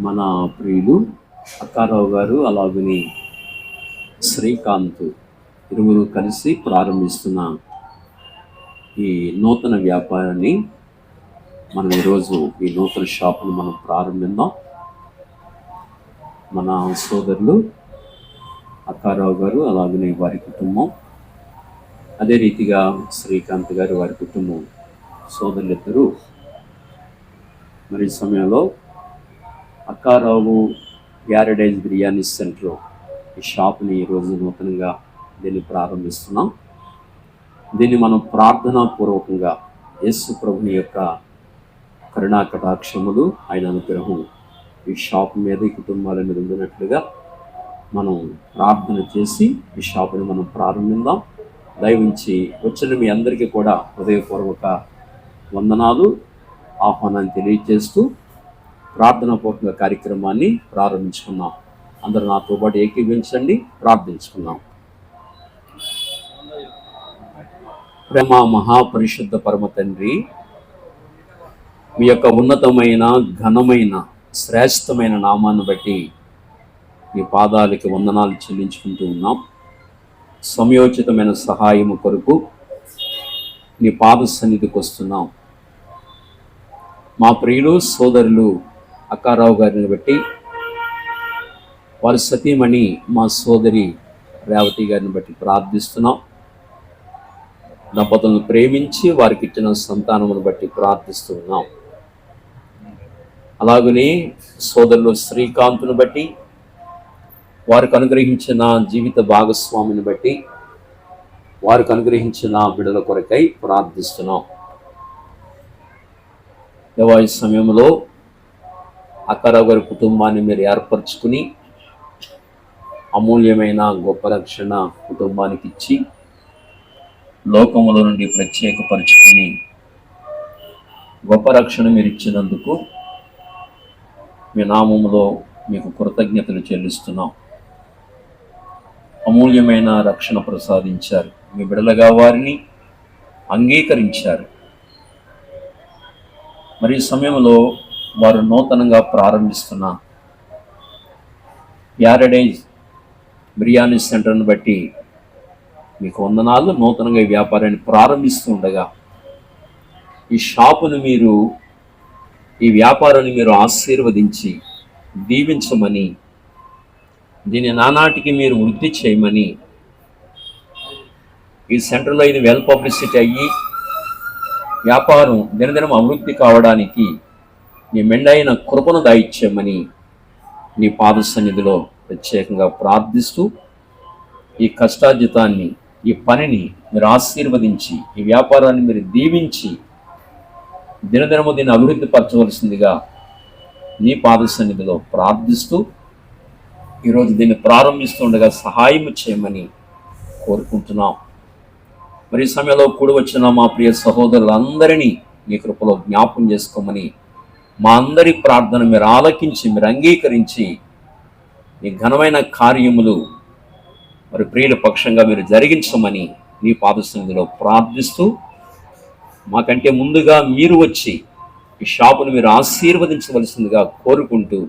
మన ప్రియులు అక్కారావు గారు అలాగని శ్రీకాంత్ ఇరువురు కలిసి ప్రారంభిస్తున్న ఈ నూతన వ్యాపారాన్ని మనం ఈరోజు ఈ నూతన షాపును మనం ప్రారంభిద్దాం. మన సోదరులు అక్కారావు గారు అలాగనే వారి కుటుంబం, అదే రీతిగా శ్రీకాంత్ గారు వారి కుటుంబం సోదరులిద్దరూ మరి ఈ సమయంలో అక్కారావు ప్యారడైజ్ బిర్యానీ సెంటర్ ఈ షాప్ని ఈరోజు నూతనంగా దీన్ని ప్రారంభిస్తున్నాం. దీన్ని మనం ప్రార్థనాపూర్వకంగా యేసు ప్రభుని యొక్క కరుణా కటాక్షములు, ఆయన అనుగ్రహం ఈ షాప్ మీద, ఈ కుటుంబాల మీద ఉండినట్లుగా మనం ప్రార్థన చేసి ఈ షాపుని మనం ప్రారంభిద్దాం. దయవుంచి వచ్చిన మీ అందరికీ కూడా హృదయపూర్వక వందనాలు, ఆహ్వానాన్ని తెలియజేస్తూ ప్రార్థనాపూర్వక కార్యక్రమాన్ని ప్రారంభించుకున్నాం. అందరూ నాతో పాటు ఏకీభవించండి, ప్రార్థించుకున్నాం. ప్రేమ మహాపరిశుద్ధ పరమ తండ్రి, మీ యొక్క ఉన్నతమైన, ఘనమైన, శ్రేష్టమైన నామాన్ని బట్టి మీ పాదాలకి వందనాలు చెల్లించుకుంటూ ఉన్నాం. సమయోచితమైన సహాయము కొరకు నీ పాద సన్నిధికి వస్తున్నాం. మా ప్రియులు సోదరులు అక్కారావు గారిని బట్టి, వారి సతీమణి మా సోదరి రేవతి గారిని బట్టి ప్రార్థిస్తున్నాం. దంపతులను ప్రేమించి వారికి ఇచ్చిన సంతానమును బట్టి ప్రార్థిస్తున్నాం. అలాగనే సోదరులు శ్రీకాంత్ను బట్టి, వారికి అనుగ్రహించిన జీవిత భాగస్వామిని బట్టి, వారికి అనుగ్రహించిన బిడ్డల కొరకై ప్రార్థిస్తున్నాం. ఈ సమయంలో అక్కారావు గారి కుటుంబాన్ని మీరు ఏర్పరచుకుని అమూల్యమైన గొప్ప రక్షణ కుటుంబానికి ఇచ్చి లోకముల నుండి ప్రత్యేకపరుచుకుని గొప్ప రక్షణ మీరు ఇచ్చినందుకు మీ నామములో మీకు కృతజ్ఞతలు చెల్లిస్తున్నాం. అమూల్యమైన రక్షణ ప్రసాదించారు, మీ బిడ్డలుగా వారిని అంగీకరించారు. మరి ఈ సమయంలో వారు నూతనంగా ప్రారంభిస్తున్న ప్యారడైజ్ బిర్యానీ సెంటర్ను బట్టి మీకు వందనాలు. నూతనంగా ఈ వ్యాపారాన్ని ప్రారంభిస్తూ ఉండగా ఈ షాపును మీరు, ఈ వ్యాపారాన్ని మీరు ఆశీర్వదించి దీవించమని, దీని నానాటికి మీరు వృద్ధి చేయమని, ఈ సెంటర్లో ఇది వెల్ పబ్లిసిటీ అయ్యి వ్యాపారం దినదినం అభివృద్ధి కావడానికి నీ మెండైన కృపను దాయిచ్చామని నీ పాద సన్నిధిలో ప్రత్యేకంగా ప్రార్థిస్తూ, ఈ కష్టార్జితాన్ని, ఈ పనిని మీరు ఆశీర్వదించి, ఈ వ్యాపారాన్ని మీరు దీవించి దినదినము దీన్ని అభివృద్ధి పరచవలసిందిగా నీ పాద సన్నిధిలో ప్రార్థిస్తూ, ఈరోజు దీన్ని ప్రారంభిస్తుండగా సహాయం చేయమని కోరుకుంటున్నాం. మరి ఈ సమయంలో కూడి వచ్చిన మా ప్రియ సహోదరులందరినీ నీ కృపలో జ్ఞాపకం చేసుకోమని, మా అందరి ప్రార్థన మీరు ఆలకించి, మీరు అంగీకరించి నీ ఘనమైన కార్యములు మరి ప్రియుల పక్షంగా మీరు జరిగించమని నీ పాద సన్నిధిలో ప్రార్థిస్తూ, మాకంటే ముందుగా మీరు వచ్చి ఈ షాపును మీరు ఆశీర్వదించవలసిందిగా కోరుకుంటూ,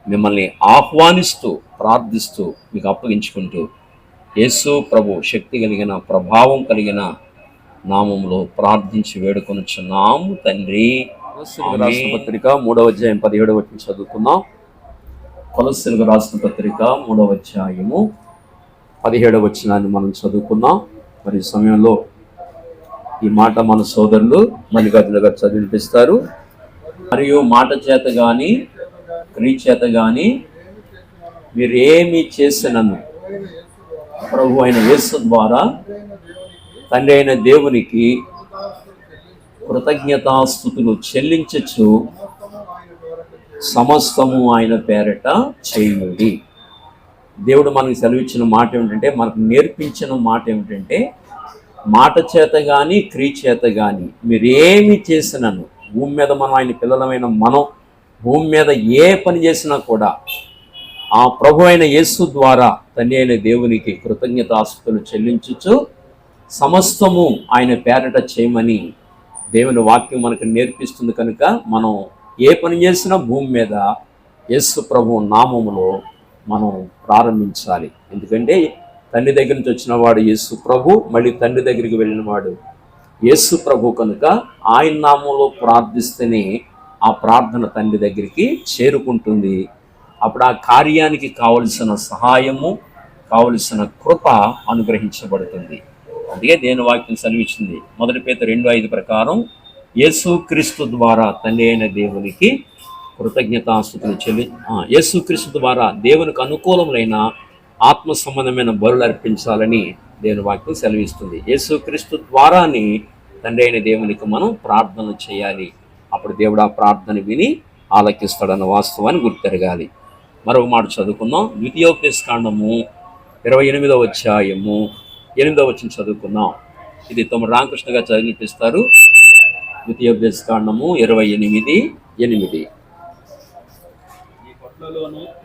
మిమ్మల్ని ఆహ్వానిస్తూ, ప్రార్థిస్తూ, మీకు అప్పగించుకుంటూ, యేసు ప్రభు శక్తి కలిగిన, ప్రభావం కలిగిన నామంలో ప్రార్థించి వేడుకొనుచున్నాము తండ్రి. కొలస్సీలకు రాసిన పత్రిక 3వ అధ్యాయం 17వ వచనం చదువుకుందాం. కొలస్సీలకు రాసిన పత్రిక 3వ అధ్యాయము 17వ వచనాన్ని మనం చదువుకుందాం. మరి ఈ సమయంలో ఈ మాట మన సోదరులు మల్లికార్జున గారు చదివినిపిస్తారు. మరియు మాట చేత కానీ క్రియ చేత కానీ మీరు ఏమి చేసినను ప్రభు అయిన యేసు ద్వారా తండ్రి అయిన దేవునికి కృతజ్ఞతాస్తుతులు చెల్లించచ్చు సమస్తము ఆయన పేరట చేయుడి. దేవుడు మనకు సెలవిచ్చిన మాట ఏమిటంటే, మనకు నేర్పించిన మాట ఏమిటంటే, మాట చేత కానీ క్రియ చేత కానీ మీరు ఏమి చేసినను, భూమి మీద మనం ఆయన పిల్లలమైన మనం భూమి మీద ఏ పని చేసినా కూడా ఆ ప్రభు అయిన యేసు ద్వారా తండ్రి అయిన దేవునికి కృతజ్ఞతాస్తుతులు చెల్లించుచు సమస్తము ఆయన పేరట చేయమని దేవుని వాక్యం మనకు నేర్పిస్తుంది. కనుక మనం ఏ పని చేసినా భూమి మీద యేసు ప్రభు నామములో మనం ప్రారంభించాలి. ఎందుకంటే తండ్రి దగ్గర నుంచి వచ్చిన వాడు యేసు ప్రభు, మళ్ళీ తండ్రి దగ్గరికి వెళ్ళిన వాడు యేసు ప్రభు కనుక ఆయన నామంలో ప్రార్థిస్తేనే ఆ ప్రార్థన తండ్రి దగ్గరికి చేరుకుంటుంది. అప్పుడు ఆ కార్యానికి కావలసిన సహాయము, కావలసిన కృప అనుగ్రహించబడుతుంది. అందుకే దేవుని వాక్యం సెలవిచ్చింది 1 Peter 2:5 ప్రకారం యేసుక్రీస్తు ద్వారా తండ్రి అయిన దేవునికి కృతజ్ఞతాస్తుతులు యేసుక్రీస్తు ద్వారా దేవునికి అనుకూలములైన ఆత్మ సంబంధమైన బలులు అర్పించాలని దేవుని వాక్యం సెలవిస్తుంది. యేసుక్రీస్తు ద్వారానే తండ్రి అయిన దేవునికి మనం ప్రార్థన చేయాలి. అప్పుడు దేవుడు ఆ ప్రార్థన విని ఆలకిస్తాడన్న వాస్తవాన్ని గుర్తెరగాలి. మరొక మాట చదువుకుందాం. ద్వితీయోపదేశకాండము 28వ అధ్యాయము 8వ వచనం చదువుకుందాం. ఇది తమ్ముడు రామకృష్ణ గారు చదివినిపిస్తారు. ద్వితీయోపదేశకాండము 28:8.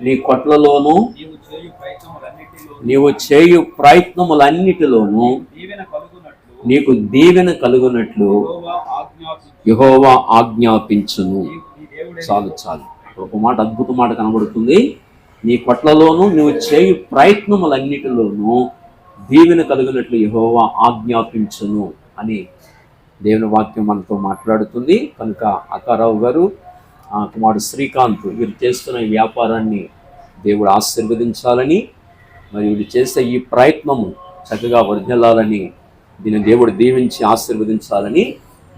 నీ కొట్లలోను నీవు చేయు ప్రయత్నములన్నిటిలోనూ నీకు దీవెన కలుగునట్లు యెహోవా ఆజ్ఞాపించును. చాలు చాలు, ఒక మాట, అద్భుత మాట కనబడుతుంది. నీ కొట్లలోను నువ్వు చేయు ప్రయత్నములన్నిటిలోనూ దీవెన కలుగునట్లు యెహోవా ఆజ్ఞాపించును అని దేవుని వాక్యం మనతో మాట్లాడుతుంది. కనుక అక్కారావు గారు, కుమారుడు శ్రీకాంత్ వీరు చేస్తున్న ఈ వ్యాపారాన్ని దేవుడు ఆశీర్వదించాలని, మరి వీళ్ళు చేసే ఈ ప్రయత్నము చక్కగా వర్ధిల్లాలని, దీన్ని దేవుడు దీవించి ఆశీర్వదించాలని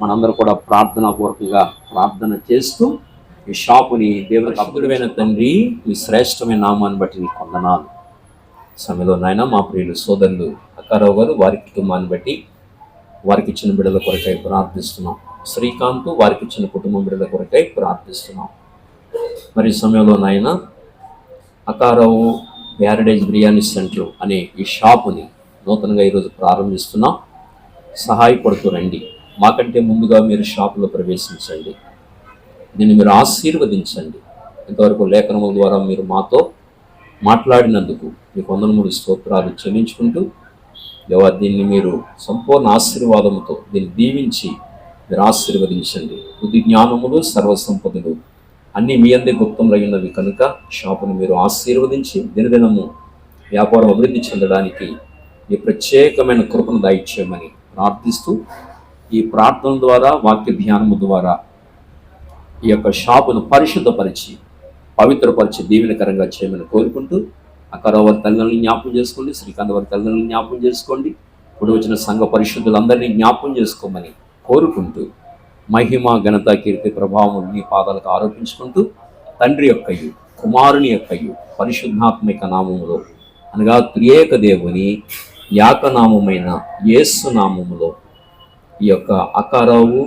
మనందరూ కూడా ప్రార్థనాపూర్వకంగా ప్రార్థన చేస్తూ ఈ షాపుని దేవుడికి అద్భుతమైన తండ్రి, ఈ శ్రేష్టమైన నామాన్ని బట్టి నీకు వందనాలు. సమయంలో నాయన మా ప్రియులు సోదరులు అక్కారావు గారు వారి కుటుంబాన్ని బట్టి వారికి ఇచ్చిన బిడ్డల కొరకై ప్రార్థిస్తున్నాం. శ్రీకాంత్ వారికి ఇచ్చిన కుటుంబం బిడ్డల కొరకై ప్రార్థిస్తున్నాం. మరి సమయంలో నాయన అక్కారావు ప్యారడైజ్ బిర్యానీ సెంటర్ అనే ఈ షాపుని నూతనంగా ఈరోజు ప్రారంభిస్తున్నాం. సహాయపడుతూ రండి. మాకంటే ముందుగా మీరు షాపులో ప్రవేశించండి. దీన్ని మీరు ఆశీర్వదించండి. ఇంతవరకు లేఖనముల ద్వారా మీరు మాతో మాట్లాడినందుకు మీకు 103 స్తోత్రాలు చెల్లించుకుంటూ, దేవా దీన్ని మీరు సంపూర్ణ ఆశీర్వాదముతో దీన్ని దీవించి మీరు ఆశీర్వదించండి. బుద్ధి జ్ఞానములు సర్వసంపదలు అన్నీ మీ అందే గుప్తములైనవి కనుక షాపును మీరు ఆశీర్వదించి దినదినము వ్యాపారం అభివృద్ధి చెందడానికి ఈ ప్రత్యేకమైన కృపను దయచేయమని ప్రార్థిస్తూ, ఈ ప్రార్థన ద్వారా వాక్య ధ్యానము ద్వారా ఈ యొక్క షాపును పరిశుద్ధపరిచి పవిత్రపరిచి దీవెనకరంగా చేయమని కోరుకుంటూ, అక్కారావు వారి తల్లిదండ్రులను జ్ఞాపకం చేసుకోండి, శ్రీకాంత్ వారి తల్లిదండ్రులను జ్ఞాపకం చేసుకోండి, ఇప్పుడు వచ్చిన సంఘ పరిశుద్ధులందరినీ జ్ఞాపకం చేసుకోమని కోరుకుంటూ, మహిమ ఘనత కీర్తి ప్రభావం మీ పాదాలకు ఆరోపించుకుంటూ, తండ్రి యొక్కయు కుమారుని యొక్కయు పరిశుద్ధాత్మిక నామములో అనగా త్రియేక దేవుని యాకనామమైన యేసు నామములో ఈ యొక్క అక్కారావు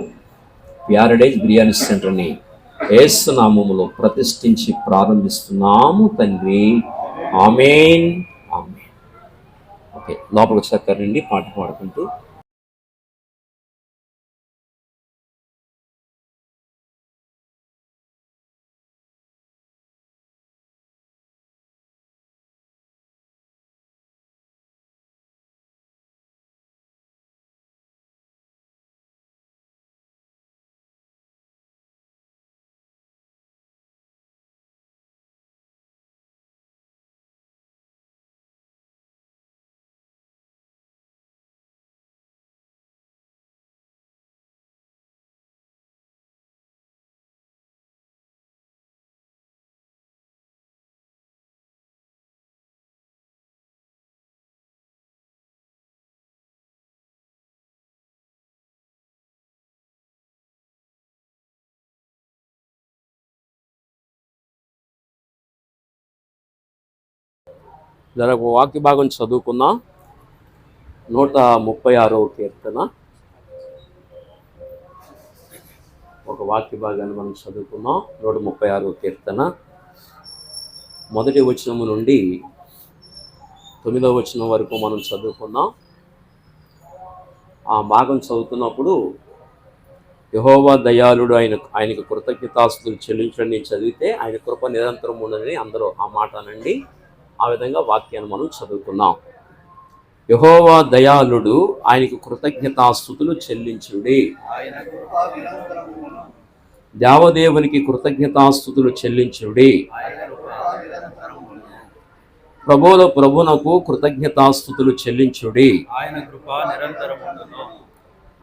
ప్యారడైజ్ బిర్యానీ సెంటర్ని యేసు నామములో ప్రతిష్ఠించి ప్రారంభిస్తున్నాము తండ్రి. ఆమేన్ ఆమేన్. ఓకే, లోపలికి చక్కరండి పాట పాడుకుంటూ. జర వాక్య భాగం చదువుకుందాం. 136వ కీర్తన ఒక వాక్య భాగాన్ని మనం చదువుకుందాం. 136వ కీర్తన 1వ వచనము నుండి 9వ వచనం వరకు మనం చదువుకుందాం. ఆ భాగం చదువుతున్నప్పుడు యెహోవా దయాళుడు, ఆయనకు కృతజ్ఞతాస్తుతులు చెల్లించండి చదివితే ఆయన కృప నిరంతరం ఉండదని అందరూ ఆ మాట అనండి. ఆ విధంగా వాక్యాన్ని మనం చదువుకున్నాం. యెహోవా దయాళుడు, ఆయనకు కృతజ్ఞతాస్తుతులు చెల్లించుడి. దేవదేవునికి కృతజ్ఞతాస్తుతులు చెల్లించుడి. ప్రభువుల ప్రభునకు కృతజ్ఞతాస్తుతులు చెల్లించుడి.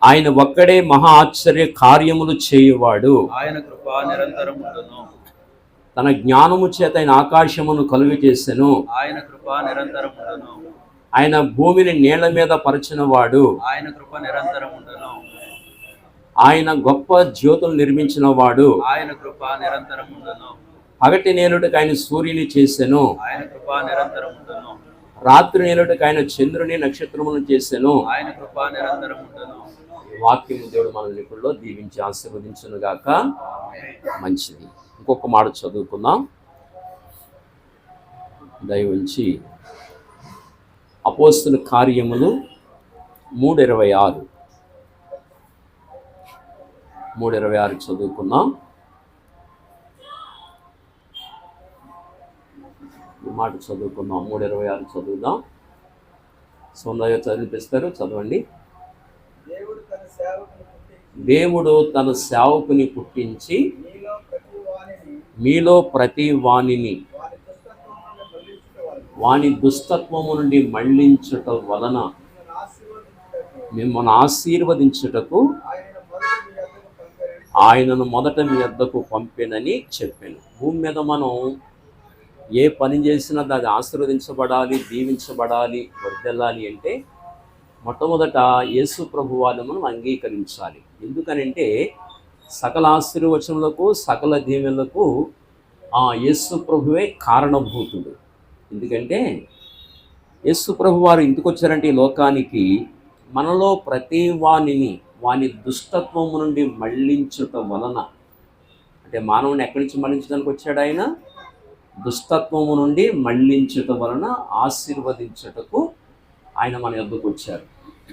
ఆయన ఒక్కడే మహా ఆశ్చర్య కార్యములు చేయువాడు. తన జ్ఞానము చేత ఆయన ఆకాశమును కలుగు చేసెను. ఆయన భూమిని నీళ్ల మీద పరిచిన వాడు. ఆయన గొప్ప జ్యోతులు నిర్మించిన వాడు. పగటి నేలుటకు ఆయన సూర్యుని చేసెను. రాత్రి నేలుటకు ఆయన చంద్రుని నక్షత్రములను చేసెను. వాక్యము దేవుడు మన నిపుణుల్లో దీవించి ఆశీర్వదించును గాక. మంచిది. ఇంకొక మాట చదువుకుందాం దయవుంచి. అపోస్తుల కార్యములు 3:26 చదువుకుందాం. ఈ మాట చదువుకుందాం. 3:26 చదువుదాం. సోమయ్య చదివిపిస్తారు, చదవండి. దేవుడు తన సేవకుని పుట్టించి మీలో ప్రతి వానిని వాని దుస్తత్వము నుండి మళ్లించుట వలన మిమ్మల్ని ఆశీర్వదించుటకు ఆయనను మొదట మీ వద్దకు పంపెనని చెప్పాను. భూమి మీద మనం ఏ పని చేసినా అది ఆశీర్వదించబడాలి, దీవించబడాలి, వర్ధిల్లాలి అంటే మొట్టమొదట యేసు ప్రభువాన్ని మనం అంగీకరించాలి. ఎందుకనంటే సకల ఆశీర్వచనలకు సకల దీవెనలకు యేసు ప్రభువే కారణభూతుడు. ఎందుకంటే యేసు ప్రభు వారు ఎందుకు వచ్చారంటే ఈ లోకానికి మనలో ప్రతి వాని దుష్టత్వము నుండి మళ్లించుట వలన, అంటే మానవుని ఎక్కడి నుంచి మళ్లించడానికి వచ్చాడు ఆయన? దుష్టత్వము నుండి మళ్లించుట వలన ఆశీర్వదించుటకు ఆయన మన యొద్దకు వచ్చారు.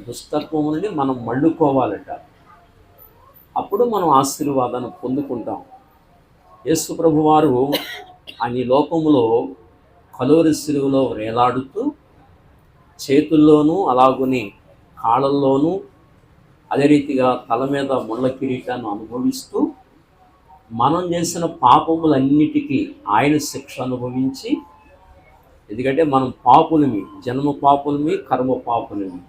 దుష్టత్వము నుండి మనం మళ్ళుకోవాలట, అప్పుడు మనం ఆశీర్వాదాన్ని పొందుకుంటాం. యేసు ప్రభు వారు ఆయన లోకములో కలువరి శిలువలో వేలాడుతూ చేతుల్లోనూ అలాగుని కాళ్ళల్లోనూ అదే రీతిగా తల మీద ముళ్ళ కిరీటాన్ని అనుభవిస్తూ మనం చేసిన పాపములన్నిటికీ ఆయన శిక్ష అనుభవించి, ఎందుకంటే మనం పాపులమి, జన్మ పాపులమి, కర్మ పాపులమి.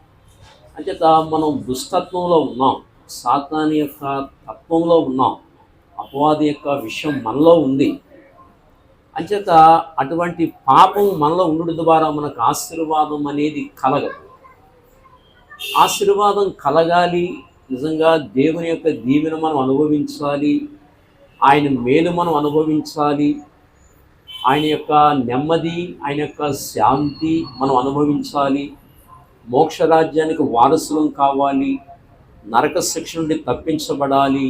అంచేత మనం దుష్టత్వంలో ఉన్నాం, సాతాను యొక్క తత్వంలో ఉన్నాం, అపవాది యొక్క విషయం మనలో ఉంది. అంచేత అటువంటి పాపం మనలో ఉండడం ద్వారా మనకు ఆశీర్వాదం అనేది కలగదు. ఆశీర్వాదం కలగాలి, నిజంగా దేవుని యొక్క దీవెన మనం అనుభవించాలి, ఆయన మేలు మనం అనుభవించాలి, ఆయన యొక్క నెమ్మది, ఆయన యొక్క శాంతి మనం అనుభవించాలి, మోక్షరాజ్యానికి వారసులం కావాలి, నరక శిక్ష నుండి తప్పించబడాలి,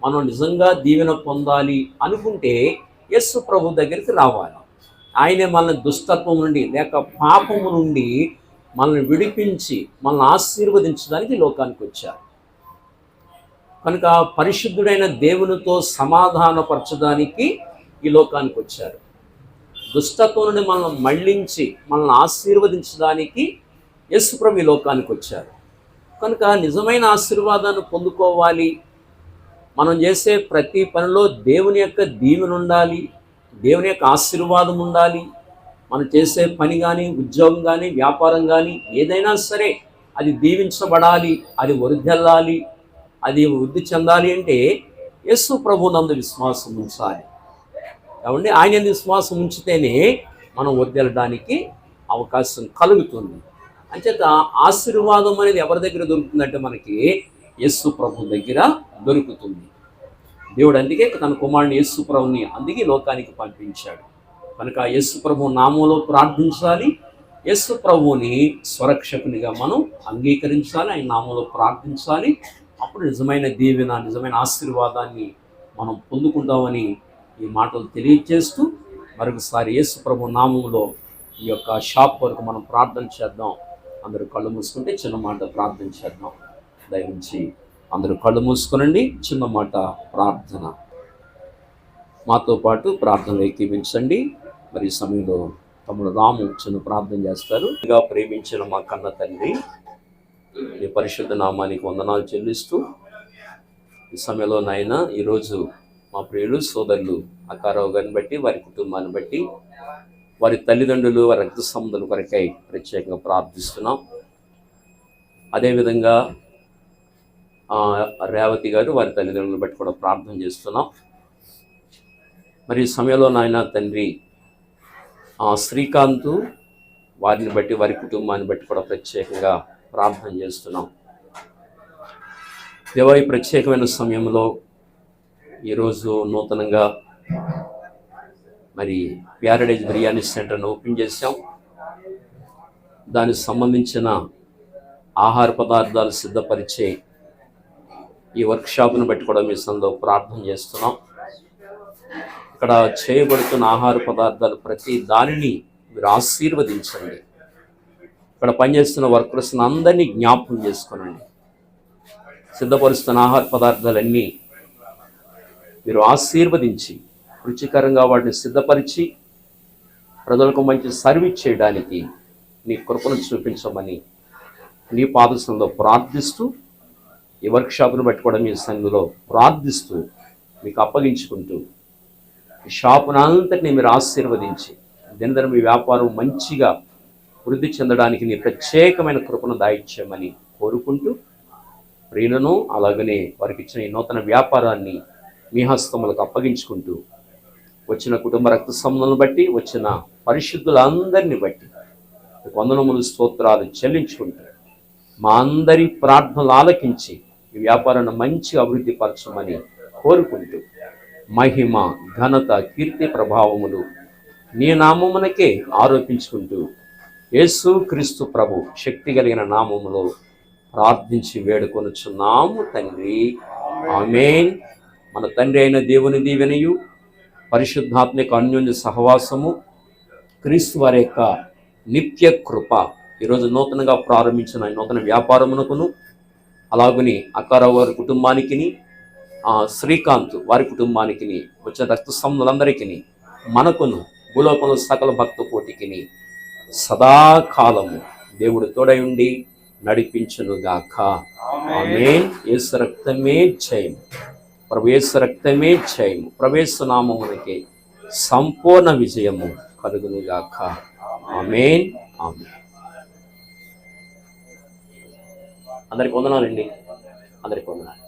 మనం నిజంగా దీవెన పొందాలి అనుకుంటే యేసు ప్రభు దగ్గరికి రావాలి. ఆయనే మనల్ని దుష్టత్వం నుండి లేక పాపము నుండి మనల్ని విడిపించి మనల్ని ఆశీర్వదించడానికి లోకానికి వచ్చారు. కనుక పరిశుద్ధుడైన దేవునితో సమాధానపరచడానికి ఈ లోకానికి వచ్చారు. దుష్టత్వం నుండి మనల్ని మళ్లించి మనల్ని ఆశీర్వదించడానికి యేసు ప్రభు ఈ లోకానికి వచ్చారు. కనుక నిజమైన ఆశీర్వాదాన్ని పొందుకోవాలి, మనం చేసే ప్రతి పనిలో దేవుని యొక్క దీవెన ఉండాలి, దేవుని యొక్క ఆశీర్వాదం ఉండాలి. మనం చేసే పని కానీ, ఉద్యోగం కానీ, వ్యాపారం కానీ ఏదైనా సరే అది దీవించబడాలి, అది వర్ధిల్లాలి, అది వృద్ధి చెందాలి అంటే యేసు ప్రభునందు విశ్వాసం ఉంచాలి. కాబట్టి ఆయన విశ్వాసం ఉంచితేనే మనం వర్ధిల్లడానికి అవకాశం కలుగుతుంది. అంచేత ఆశీర్వాదం అనేది ఎవరి దగ్గర దొరుకుతుందంటే మనకి యేసు ప్రభు దగ్గర దొరుకుతుంది. దేవుడు అందుకే తన కుమారుని యేసు ప్రభుని అందుకే లోకానికి పంపించాడు. కనుక యేసు ప్రభు నామంలో ప్రార్థించాలి, యేసు ప్రభుని స్వరక్షకునిగా మనం అంగీకరించాలి, ఆయన నామంలో ప్రార్థించాలి. అప్పుడు నిజమైన దీవెన, నిజమైన ఆశీర్వాదాన్ని మనం పొందుకుంటామని ఈ మాటలు తెలియజేస్తూ మరొకసారి యేసు ప్రభు నామంలో ఈ యొక్క షాప్ వరకు మనం ప్రార్థన చేద్దాం. అందరూ కళ్ళు మూసుకుంటే చిన్న మాట ప్రార్థన చేద్దాం. దయవుంచి అందరూ కళ్ళు మూసుకునండి. చిన్న మాట ప్రార్థన మాతో పాటు ప్రార్థనలో ఏకీవించండి. మరి ఈ సమయంలో తమ్ముడు రాము చిన్న ప్రార్థన చేస్తారు. ఇంకా ప్రేమించిన మా కన్న తండ్రి, ఈ పరిశుద్ధ నామానికి వందనాలు చెల్లిస్తూ ఈ సమయంలో నాయన ఈరోజు మా ప్రియులు సోదరులు అక్కారావు గారిని బట్టి, వారి కుటుంబాన్ని బట్టి, వారి తల్లిదండ్రులు, వారి రక్త సంబంధుల కొరకై ప్రత్యేకంగా ప్రార్థిస్తున్నాం. అదేవిధంగా రేవతి గారు వారి తల్లిదండ్రులను బట్టి కూడా ప్రార్థన చేస్తున్నాం. మరి ఈ సమయంలో నాయన తండ్రి శ్రీకాంత్ వారిని బట్టి, వారి కుటుంబాన్ని బట్టి కూడా ప్రత్యేకంగా ప్రార్థన చేస్తున్నాం. దేవా, ఈ ప్రత్యేకమైన సమయంలో ఈరోజు నూతనంగా మరి ప్యారడైజ్ బిర్యానీ సెంటర్ను ఓపెన్ చేశాం. దానికి సంబంధించిన ఆహార పదార్థాలు సిద్ధపరిచే ఈ వర్క్షాప్ను బట్టి కూడా మీ సందులో ప్రార్థన చేస్తున్నాం. ఇక్కడ చేయబడుతున్న ఆహార పదార్థాలు ప్రతి దానిని మీరు ఆశీర్వదించండి. ఇక్కడ పనిచేస్తున్న వర్కర్స్ని అందరినీ జ్ఞాపకం చేసుకోనండి. సిద్ధపరుస్తున్న ఆహార పదార్థాలన్నీ మీరు ఆశీర్వదించి రుచికరంగా వాటిని సిద్ధపరిచి ప్రజలకు మంచి సర్వీస్ చేయడానికి నీ కృపను చూపించమని నీ పాదసంలో ప్రార్థిస్తూ, ఈ వర్క్షాప్ను బట్టి కూడా మీ సంఘంలో ప్రార్థిస్తూ మీకు అప్పగించుకుంటూ ఈ షాపును అంతటినీ మీరు ఆశీర్వదించి దినదిన మీ వ్యాపారం మంచిగా వృద్ధి చెందడానికి నీ ప్రత్యేకమైన కృపను దాయిచ్చామని కోరుకుంటూ, ప్రియులను అలాగనే వారికి ఇచ్చిన ఈ నూతన వ్యాపారాన్ని మీ హస్తములకు అప్పగించుకుంటూ, వచ్చిన కుటుంబ రక్త సంబంధాలను బట్టి, వచ్చిన పరిశుద్ధులందరినీ బట్టి వందనములు స్తోత్రాలు చెల్లించుకుంటూ, మా అందరి ప్రార్థనలు ఆలకించి ఈ వ్యాపారాన్ని మంచిగా అభివృద్ధి పరచమని కోరుకుంటూ, మహిమ ఘనత కీర్తి ప్రభావములు నీ నామమునకే ఆరోపించుకుంటూ, యేసు క్రీస్తు ప్రభు శక్తి కలిగిన నామములో ప్రార్థించి వేడుకొనుచున్నాము తండ్రి, ఆమేన్. మన తండ్రి అయిన దేవుని దీవెనయు, పరిశుద్ధాత్మిక అన్యోన్య సహవాసము, క్రీస్తు వారి యొక్క నిత్య కృప ఈరోజు నూతనంగా ప్రారంభించిన నూతన వ్యాపారమునకును, అలాగని అక్కారావు వారి కుటుంబానికి, శ్రీకాంత్ వారి కుటుంబానికి, వచ్చిన రక్త సంబంధులందరికీ, మనకును భూలోకంలో సకల భక్త కోటికి సదాకాలము దేవుడు తోడై ఉండి నడిపించునుగాక. ఆమేన్. యేసు రక్తమే జయము, ప్రభు యేసు రక్తమే జయము, ప్రవేశ నామమునకే సంపూర్ణ విజయము కలుగునుగాక. ఆమేన్. ఆమేన్. అందరికి వందనాలండి. అందరికి వందనాలు.